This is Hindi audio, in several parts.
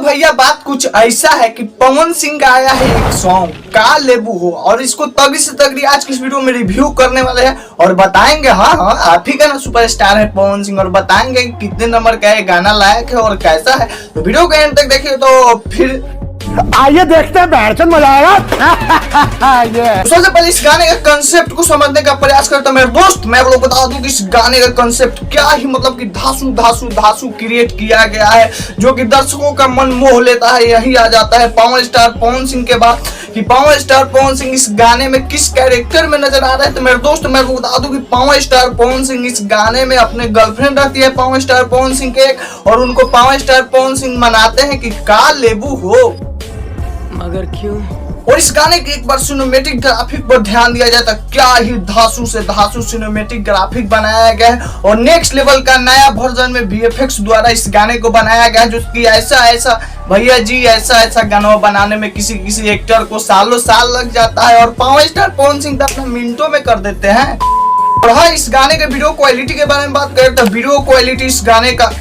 भैया बात कुछ ऐसा है कि पवन सिंह का आया है एक सॉन्ग का लेबू हो, और इसको तगड़ी से तगड़ी आज की इस वीडियो में रिव्यू करने वाले हैं और बताएंगे। हाँ आप ही का ना सुपरस्टार है पवन सिंह, और बताएंगे कितने नंबर का है, गाना लायक है और कैसा है। तो वीडियो को एंड तक देखिए तो फिर आइए देखते हैं, बैठ मजा आएगा। सबसे पहले इस गाने का कंसेप्ट को समझने का प्रयास करता हूं मेरे दोस्त। मैं आपको बता दूं कि इस गाने का कंसेप्ट क्या ही मतलब कि धासु धासु धासु क्रिएट किया गया है, जो कि दर्शकों का मन मोह लेता है। यही आ जाता है पावर स्टार पवन सिंह के बाद कि पावर स्टार पवन सिंह इस गाने में किस कैरेक्टर में नजर आ रहे हैं। तो मेरे दोस्त मैं आपको बता दूं कि पावर स्टार पवन सिंह इस गाने में अपने गर्लफ्रेंड रहती है पावर स्टार पवन सिंह के, और उनको पावर स्टार पवन सिंह मनाते हैं कि का लेबू हो। मगर क्यों? और इस गाने के एक बार सिनेमैटिक ग्राफिक पर ध्यान दिया जाए तो क्या ही धासु से धासु सिनेमैटिक ग्राफिक बनाया गया है, और नेक्स्ट लेवल का नया वर्जन में VFX द्वारा इस गाने को बनाया गया है, जो कि ऐसा भैया जी ऐसा गाना बनाने में किसी एक्टर को सालों साल लग जाता है, और पावर स्टार पवन सिंह अपना मिनटों में कर देते हैं। और हाँ, इस गाने के वीडियो क्वालिटी के बारे में बात करें तो वीडियो क्वालिटी इस गाने का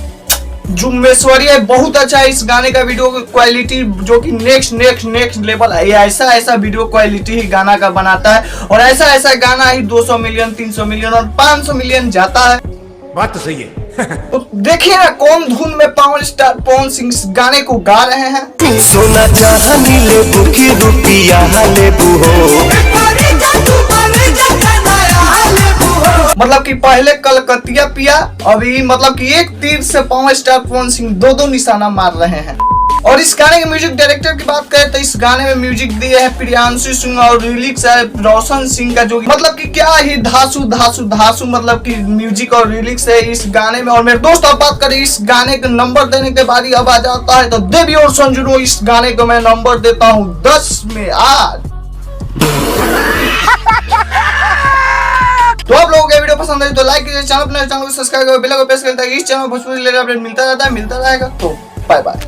जुम्मेश्वरी है, बहुत अच्छा है इस गाने का वीडियो क्वालिटी, जो कि नेक्स्ट लेवल है। ऐसा वीडियो क्वालिटी ही गाना का बनाता है, और ऐसा गाना ही 200 मिलियन 300 मिलियन और 500 मिलियन जाता है। बात तो सही है। तो देखिए ना कौन धुन में पावर स्टार पवन सिंह इस गाने को गा रहे हैं। सोना चांदी लेबू की रुपिया लेबू हो, मतलब कि पहले कलकतिया पिया, अभी मतलब कि एक तीर से पावर स्टार पवन सिंह दो निशाना मार रहे हैं। और इस गाने के म्यूजिक डायरेक्टर की बात करें तो इस गाने में म्यूजिक दिए है प्रियांशु सिंह, और लिरिक्स है रोशन सिंह का, जो मतलब कि क्या ही धासु मतलब कि म्यूजिक और लिरिक्स है इस गाने में। और मेरे दोस्त आप बात करें इस गाने के नंबर देने के बारी अब आ जाता है, तो देवी और संजुनो इस गाने को मैं नंबर देता हूँ 10 में 8। तो आप लोगों को वीडियो पसंद आई तो लाइक कीजिए, चैनल को सब्सक्राइब करें, बेल को प्रेस करें ताकि इस चैनल पर भोजपुरी रिलेटेड अपडेट मिलता रहेगा। तो बाय बाय।